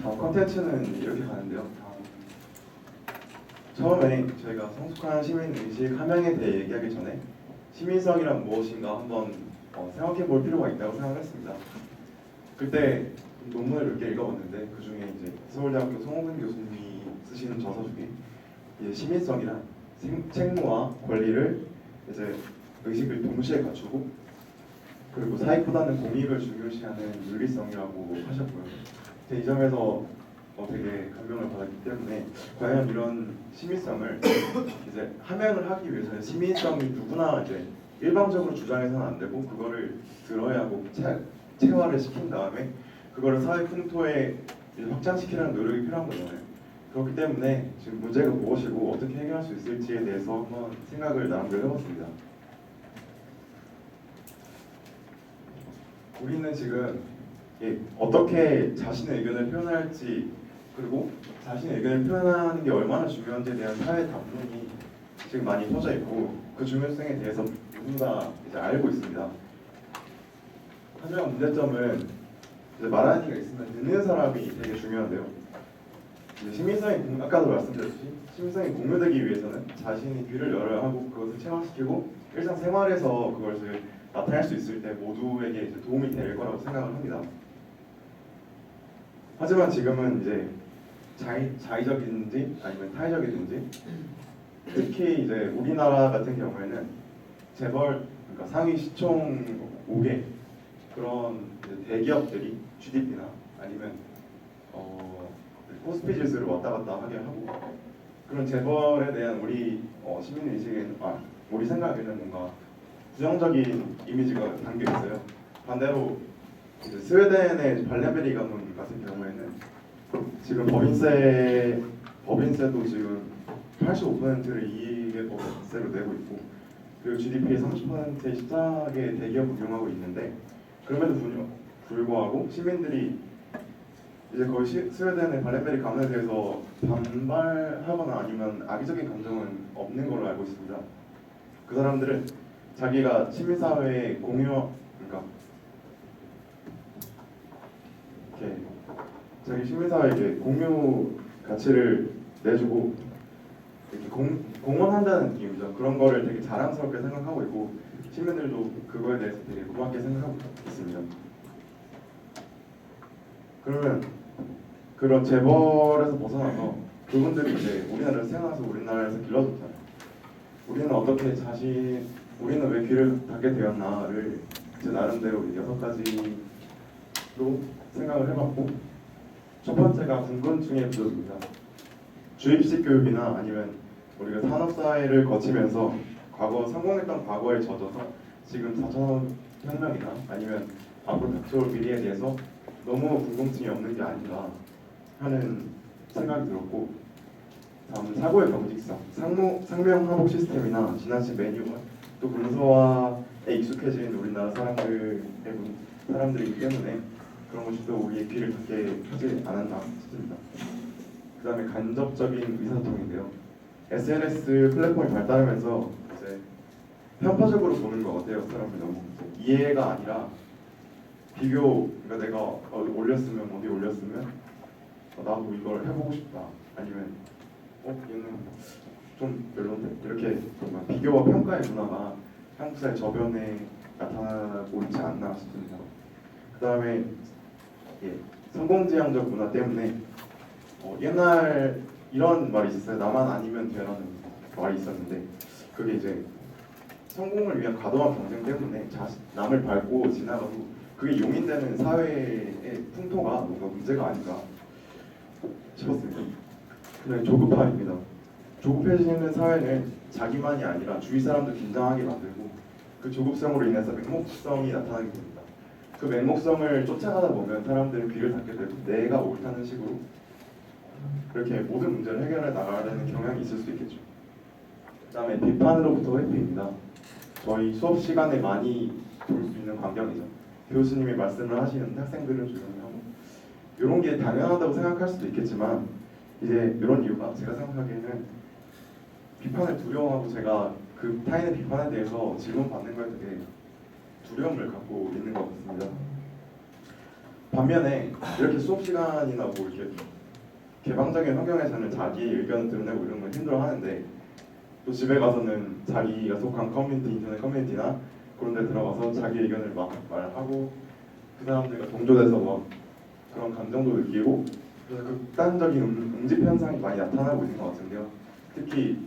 다음 컨텐츠는 이렇게 가는데요. 처음에 저희가 성숙한 시민 의식 함양에 대해 얘기하기 전에 시민성이란 무엇인가 한번 생각해 볼 필요가 있다고 생각했습니다. 그때 논문을 몇 개 읽어봤는데 그 중에 이제 서울대학교 송호근 교수님이 쓰시는 저서 중에 이제 시민성이란 책무와 권리를 이제 의식을 동시에 갖추고 그리고 사익보다는 공익을 중요시하는 윤리성이라고 하셨고요. 이 점에서 되게 감명을 받았기 때문에 과연 이런 시민성을 이제 함양을 하기 위해서는 시민성이 누구나 이제 일방적으로 주장해서는 안 되고 그거를 들어야 하고 체화를 시킨 다음에 그거를 사회 풍토에 확장시키려는 노력이 필요한 거잖아요. 그렇기 때문에 지금 문제가 무엇이고 어떻게 해결할 수 있을지에 대해서 한번 생각을 나누려 해봤습니다. 우리는 지금 어떻게 자신의 의견을 표현할지 그리고 자신의 의견을 표현하는 게 얼마나 중요한지에 대한 사회 담론이 지금 많이 퍼져 있고 그 중요성에 대해서 누군가 이제 알고 있습니다. 하지만 문제점은 이제 말하는 이가 있으면 듣는 사람이 되게 중요한데요. 시민성이 아까도 말씀드렸듯이 시민성이 공유되기 위해서는 자신이 귀를 열어야 하고 그것을 체화시키고 일상생활에서 그것을 나타낼 수 있을 때 모두에게 이제 도움이 될 거라고 생각을 합니다. 하지만 지금은 이제 자의적인지 아니면 타의적이든지 특히 이제 우리나라 같은 경우에는 재벌 그러니까 상위 시총 5개 그런 이제 대기업들이 GDP나 아니면 코스피 지수를 왔다 갔다 하게 하고 그런 재벌에 대한 우리 시민 의식에는 우리 생각에는 뭔가 부정적인 이미지가 담겨 있어요. 반대로 이제 스웨덴의 발렌베리 가문 같은 경우에는 지금 법인세도 지금 85%를 이익의 법인세로 내고 있고 그리고 GDP의 30%의 시장에 대기업 운영하고 있는데 그럼에도 불구하고 시민들이 이제 거의 스웨덴의 발렌베리 가문에 대해서 반발하거나 아니면 악의적인 감정은 없는 걸로 알고 있습니다. 그 사람들은 자기가 시민사회에 그러니까 이렇게 자기 시민사회에 공유 가치를 내주고 이렇게 공헌한다는 느낌이죠. 그런 거를 되게 자랑스럽게 생각하고 있고 시민들도 그거에 대해서 되게 고맙게 생각하고 있습니다. 그러면 그런 재벌에서 벗어나서 그분들이 이제 우리나라에서 태어나서 우리나라에서 길러줬잖아요. 우리는 왜 귀를 닫게 되었나를 제 나름대로 6가지로 생각을 해봤고 첫 번째가 궁금증의 부족입니다. 주입식 교육이나 아니면 우리가 산업사회를 거치면서 성공했던 과거에 젖어서 지금 4차 혁명이나 아니면 앞으로 닥쳐올 미래에 대해서 너무 궁금증이 없는 게 아닌가 하는 생각이 들었고 다음은 사고의 경직성, 상명 하복 시스템이나 지나친 매뉴얼 또 문서화에 익숙해진 우리나라 사람들이기 때문에 그런 것이 또 우리의 귀를 닫게 하지 않았나 싶습니다. 그 다음에 간접적인 의사소통인데요. SNS 플랫폼이 발달하면서 이제 편파적으로 보는 것 같아요. 사람들 너무 이해가 아니라 비교. 그러니까 내가 어디 올렸으면 나도 이걸 해보고 싶다. 아니면 얘는 좀 별론데 이렇게 뭔가 비교와 평가의 문화가 한국 사회 저변에 나타나고 있지 않나 싶습니다. 그 다음에 성공지향적 문화 때문에 옛날 이런 말이 있었어요. 나만 아니면 되라는 말이 있었는데 그게 이제 성공을 위한 과도한 경쟁 때문에 남을 밟고 지나가고 그게 용인되는 사회의 풍토가 뭔가 문제가 아닌가 싶었습니다. 그다음에 조급함입니다. 조급해지는 사회는 자기만이 아니라 주위 사람도 긴장하게 만들고 그 조급성으로 인해서 맹목성이 나타나게 됩니다. 그 맹목성을 쫓아가다 보면 사람들은 귀를 닫게 되고 내가 옳다는 식으로 그렇게 모든 문제를 해결해 나가려는 경향이 있을 수 있겠죠. 그 다음에 비판으로부터 회피입니다. 저희 수업 시간에 많이 볼 수 있는 광경이죠. 교수님이 말씀을 하시는 학생들을 조용히하고 이런 게 당연하다고 생각할 수도 있겠지만 이제 이런 이유가 제가 생각하기에는 비판을 두려워하고 제가 그 타인의 비판에 대해서 질문받는 거에 되게 두려움을 갖고 있는 것 같습니다. 반면에 이렇게 수업 시간이나 뭐 이렇게 개방적인 환경에서는 자기 의견을 드러내고 이런 걸 힘들어하는데 또 집에 가서는 자기가 속한 커뮤니티, 인터넷 커뮤니티나 그런 데 들어가서 자기 의견을 막 말하고 그 사람들과 동조돼서 막 그런 감정도 느끼고 그래서 극단적인 응집 현상이 많이 나타나고 있는 것 같은데요. 특히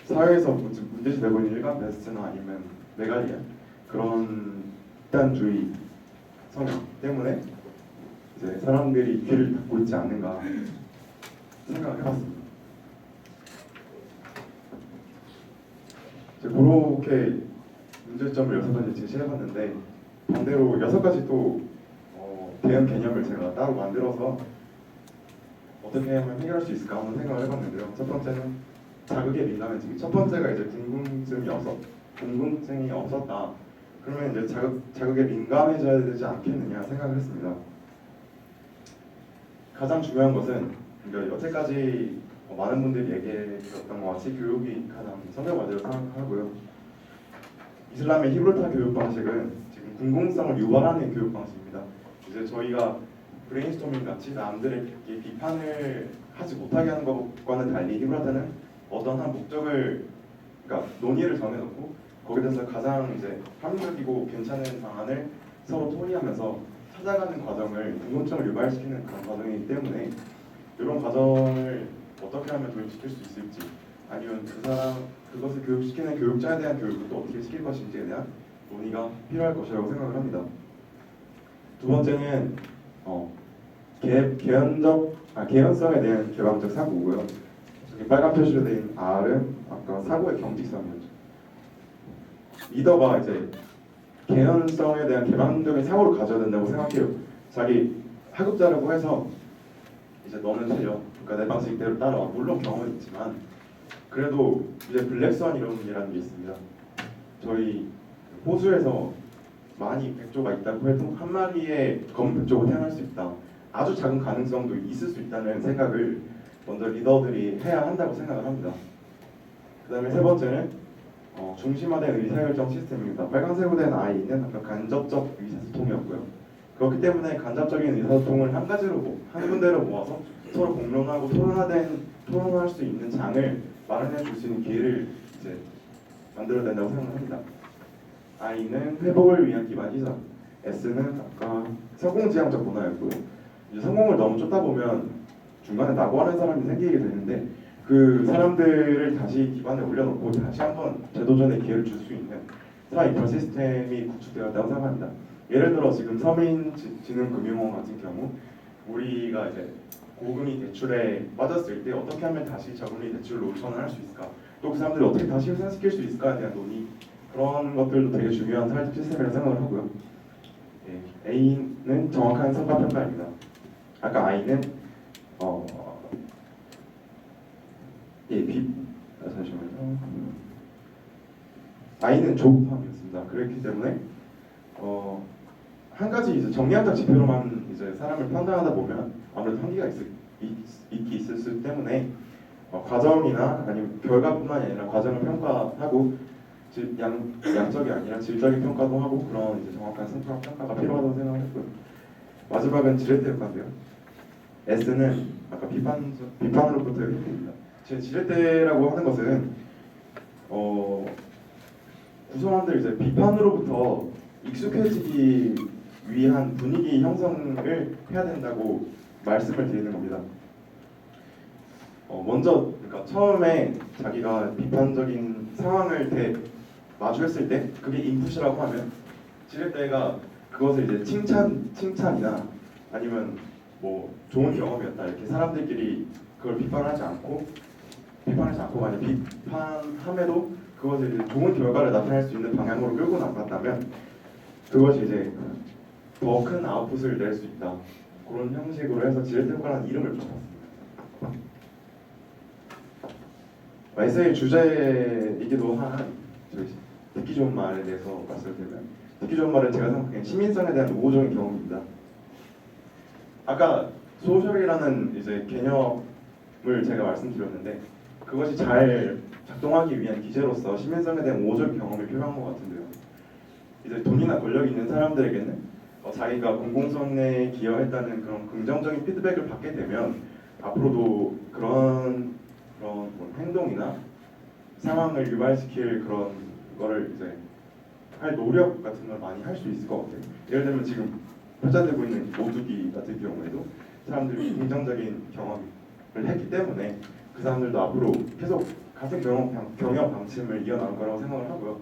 사회에서 문제시 되고 있는 일간 베스트나 아니면 메갈리아 그런 극단주의 성향 때문에 이제 사람들이 귀를 닫고 있지 않는가 생각을 해봤습니다. 그렇게 문제점을 6가지 제시해봤는데 반대로 6가지 또 대응 개념을 제가 따로 만들어서 어떻게 하면 해결할 수 있을까 하는 생각을 해봤는데요. 첫 번째는 자극에 민감해지기. 첫 번째가 이제 궁금증이 없었다. 그러면 이제 자극에 민감해져야 되지 않겠느냐 생각을 했습니다. 가장 중요한 것은 그러니까 여태까지 많은 분들이 얘기해 주셨던 것 같이 교육이 가장 성경과대로 생각하고요. 이슬람의 히브리타 교육 방식은 지금 궁금성을 유발하는 교육 방식입니다. 이제 저희가 브레인스토밍 같이 남들에게 비판을 하지 못하게 하는 것과는 달리 히브리타는 어떤 한 목적을 그러니까 논의를 정해놓고 거기에 대해서 가장 이제 합리적이고 괜찮은 방안을 서로 토의하면서 찾아가는 과정을 궁금증을 유발시키는 그런 과정이기 때문에 이런 과정을 어떻게 하면 교육시킬 수 있을지 아니면 그것을 교육시키는 교육자에 대한 교육을 또 어떻게 시킬 것인지에 대한 논의가 필요할 것이라고 생각을 합니다. 두 번째는 개연성에 대한 개방적 사고고요. 여기 빨간 표시로 된 R은 아까 사고의 경직성이었죠. 리더가 이제 개연성에 대한 개방적인 사고를 가져야 된다고 생각해요. 자기 하급자라고 해서 이제 너는 틀려. 그러니까 내 방식대로 따라와. 물론 경험은 있지만 그래도 이제 블랙스완 이론이라는 게 있습니다. 저희 호수에서 많이 백조가 있다고 해도 한 마리의 검은 백조가 태어날 수 있다. 아주 작은 가능성도 있을 수 있다는 생각을 먼저 리더들이 해야 한다고 생각을 합니다. 그 다음에 세 번째는 중심화된 의사결정 시스템입니다. 빨간색으로 된 I는 아까 간접적 의사소통이었고요. 그렇기 때문에 간접적인 의사소통을 한 군데로 모아서 서로 공론하고 토론할 수 있는 장을 마련해 줄 수 있는 기회를 이제 만들어야 된다고 생각합니다. I는 회복을 위한 기반 시작, S는 아까 성공지향적 문화였고요. 이제 성공을 너무 쫓다 보면 중간에 낙오하는 사람이 생기게 되는데 그 사람들을 다시 기반에 올려놓고 다시 한번 재도전의 기회를 줄 수 있는 사회 인프라 시스템이 구축되어 있다고 생각합니다. 예를 들어 지금 서민진흥금융원 같은 경우 우리가 이제 고금리 대출에 빠졌을 때 어떻게 하면 다시 저금리 대출로 전환할 수 있을까? 또 그 사람들을 어떻게 다시 회생시킬 수 있을까에 대한 논의 그런 것들도 되게 중요한 사회적 시스템이라고 생각을 하고요. A는 정확한 성과 평가입니다. 아까 I는 잠시만요. I는 조급함이었습니다. 그렇기 때문에 한 가지 이제 정량적 지표로만 이제 사람을 판단하다 보면 아무래도 한계가 있을 수 때문에 과정이나 아니면 결과뿐만이 아니라 과정을 평가하고 양적이 아니라 질적인 평가도 하고 그런 이제 정확한 성과 평가가 필요하다고 생각했고요. 마지막은 지렛대 효과인데요. S는 아까 비판으로부터의 회피입니다. 제 지렛대라고 하는 것은 구성원들 이제 비판으로부터 익숙해지기 위한 분위기 형성을 해야 된다고 말씀을 드리는 겁니다. 먼저 그러니까 처음에 자기가 비판적인 상황을 마주했을 때 그게 인풋이라고 하면 지렛대가 그것을 이제 칭찬이나 아니면 뭐 좋은 경험이었다 이렇게 사람들끼리 그걸 비판하지 않고 만약 비판함에도 그것을 이제 좋은 결과를 나타낼 수 있는 방향으로 끌고 나갔다면 그것이 이제 더 큰 아웃풋을 낼 수 있다. 그런 형식으로 해서 지렛대 효과라는 이름을 붙여봤습니다. 에세이 주제이기도 한 듣기 좋은 말에 대해서 말씀드리면 듣기 좋은 말은 제가 생각하기엔 시민성에 대한 우호적인 경험입니다. 아까 소셜이라는 이제 개념을 제가 말씀드렸는데 그것이 잘 작동하기 위한 기제로서 시민성에 대한 우호적인 경험이 필요한 것 같은데요. 이제 돈이나 권력이 있는 사람들에게는 자기가 공공성에 기여했다는 그런 긍정적인 피드백을 받게 되면 앞으로도 그런 뭐 행동이나 상황을 유발시킬 그런 거를 이제 할 노력 같은 걸 많이 할 수 있을 것 같아요. 예를 들면 지금 표자되고 있는 모두기 같은 경우에도 사람들이 긍정적인 경험을 했기 때문에 그 사람들도 앞으로 계속 같은 경영 방침을 이어나갈 거라고 생각을 하고요.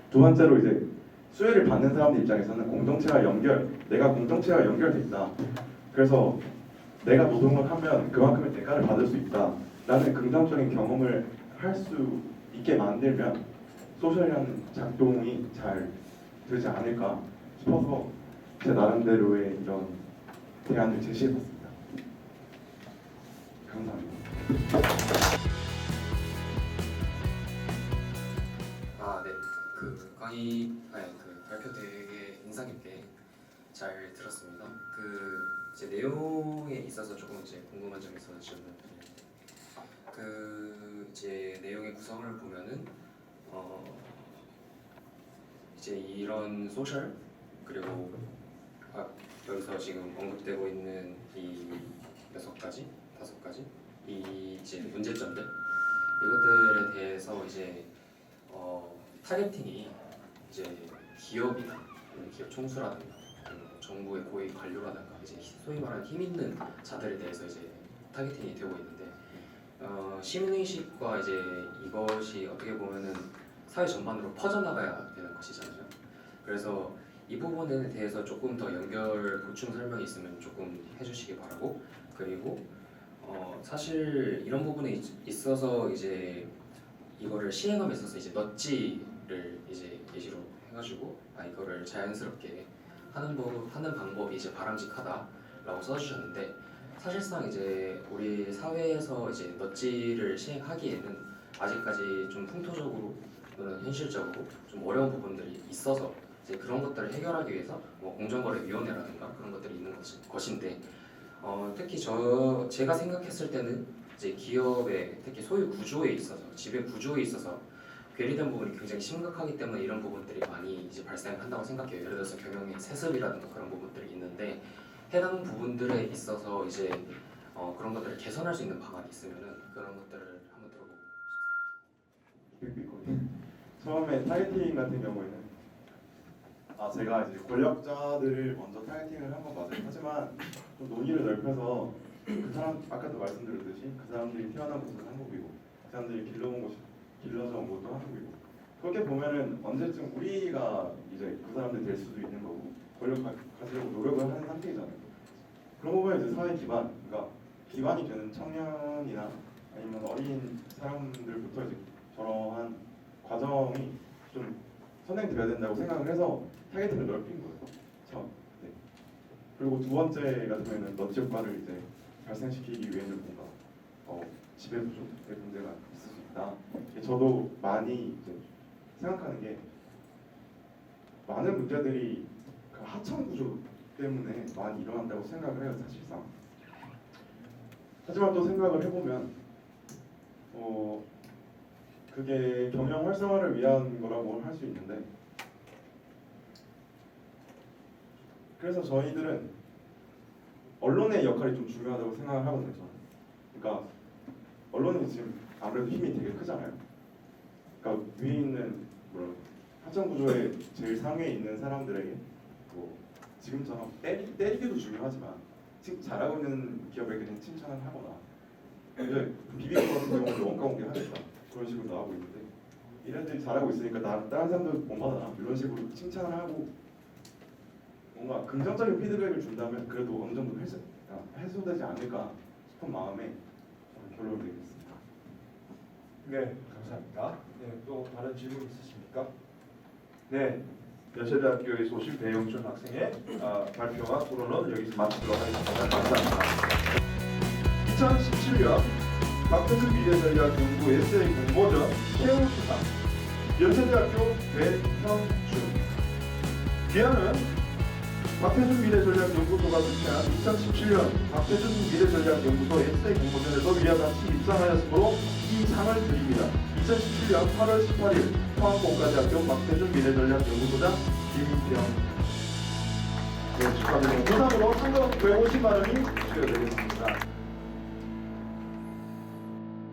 두 번째로 이제 수혜를 받는 사람들 입장에서는 내가 공동체와 연결돼 있다. 그래서 내가 노동을 하면 그만큼의 대가를 받을 수 있다. 라는 긍정적인 경험을 할 수 있게 만들면 소셜이라는 작동이 잘 되지 않을까 싶어서 제 나름대로의 이런 대안을 제시해봤습니다. 감사합니다. 아, 네. 그 강의, 그 발표 되게 인상 깊게 잘 들었습니다. 이제 내용에 있어서 조금 이제 궁금한 점이 있어서 질문을 드리는데, 이제 내용의 구성을 보면은 이제 이런 소셜 그리고 여기서 지금 언급되고 있는 이 6가지, 5가지 이 이제 문제점들 이것들에 대해서 이제 타겟팅이 이제 기업이나 기업 총수라든가 정부의 고위 관료라든가 이제 소위 말하는 힘 있는 자들에 대해서 이제 타겟팅이 되고 있는데 시민의식과 이제 이것이 어떻게 보면은 사회 전반으로 퍼져나가야 되는 것이잖아요. 그래서 이 부분에 대해서 조금 더 연결 보충 설명이 있으면 조금 해주시기 바라고, 그리고 사실 이런 부분에 있어서 이제 이거를 시행함에 있어서 이제 넛지를 이제 예시로 해가지고 이거를 자연스럽게 하는 방법이 이제 바람직하다라고 써주셨는데, 사실상 이제 우리 사회에서 이제 넛지를 시행하기에는 아직까지 좀 풍토적으로 또는 현실적으로 좀 어려운 부분들이 있어서 이제 그런 것들을 해결하기 위해서 뭐 공정거래위원회라든가 그런 것들이 있는 것인데 특히 제가 생각했을 때는 이제 기업의 특히 소유 구조에 있어서 지배 구조에 있어서 괴리된 부분이 굉장히 심각하기 때문에 이런 부분들이 많이 이제 발생한다고 생각해요. 예를 들어서 경영의 세습이라든가 그런 부분들이 있는데 해당 부분들에 있어서 이제 그런 것들을 개선할 수 있는 방안이 있으면은 그런 것들을 한번 들어보고 싶습니다. 처음에 타겟팅 같은 경우에는 제가 이제 권력자들을 먼저 타겟팅을 한 건 맞아요. 하지만 좀 논의를 넓혀서 그 사람 아까도 말씀드렸듯이 그 사람들이 태어난 곳은 한국이고 그 사람들이 길러져 온 곳도 한국이고 그렇게 보면은 언제쯤 우리가 이제 그 사람들 될 수도 있는 거고 권력 가지려고 노력을 하는 상태이잖아요. 그런 부분에 이제 사회 기반, 그러니까 기반이 되는 청년이나 아니면 어린 사람들부터 이제 저러한 과정이 좀 선행돼야 된다고 생각을 해서 타겟팅을 넓힌 거예요. 처음. 네. 그리고 두 번째 같은 경우에는 넛지 효과를 이제 발생시키기 위해는 뭔가 지배 부족의 문제가 있을 수 있다. 저도 많이 이제 생각하는 게 많은 문제들이 그 하청 구조 때문에 많이 일어난다고 생각을 해요, 사실상. 하지만 또 생각을 해보면 그게 경영 활성화를 위한 거라고 할 수 있는데, 그래서 저희들은 언론의 역할이 좀 중요하다고 생각을 하거든요. 저는. 그러니까 언론이 지금 아무래도 힘이 되게 크잖아요. 그러니까 위에 있는 하청 구조의 제일 상위에 있는 사람들에게 뭐 지금처럼 때리기도 중요하지만 잘하고 있는 기업에 그냥 칭찬을 하거나 이제 비비고 같은 경우는 원가 공개 하겠다 그런 식으로 나오고 있는데, 이래들이 잘하고 있으니까 다른 사람들 못 받아 이런 식으로 칭찬을 하고 뭔가 긍정적인 피드백을 준다면 그래도 어느 정도 해소되지 않을까 싶은 마음에 저는 결론을 내리겠습니다. 네, 감사합니다. 네, 또 다른 질문 있으십니까? 네, 연세대학교에서 오신 배영준 학생의 발표와 토론은 여기서 마치도록 하겠습니다. 감사합니다. 2017년 박태준 미래전략연구 에세이 공모전 최우수상 연세대학교 배형준. 기한은 박태준 미래전략연구소가 주최한 2017년 박태준 미래전략연구소 에세이 공모전에서 위와 같이 입상하였으므로 이 상을 드립니다. 2017년 8월 18일 포항공과대학교 박태준 미래전략연구소장 김병. 네, 축하드립니다. 부상으로 상금 150만 원이 수여되겠습니다.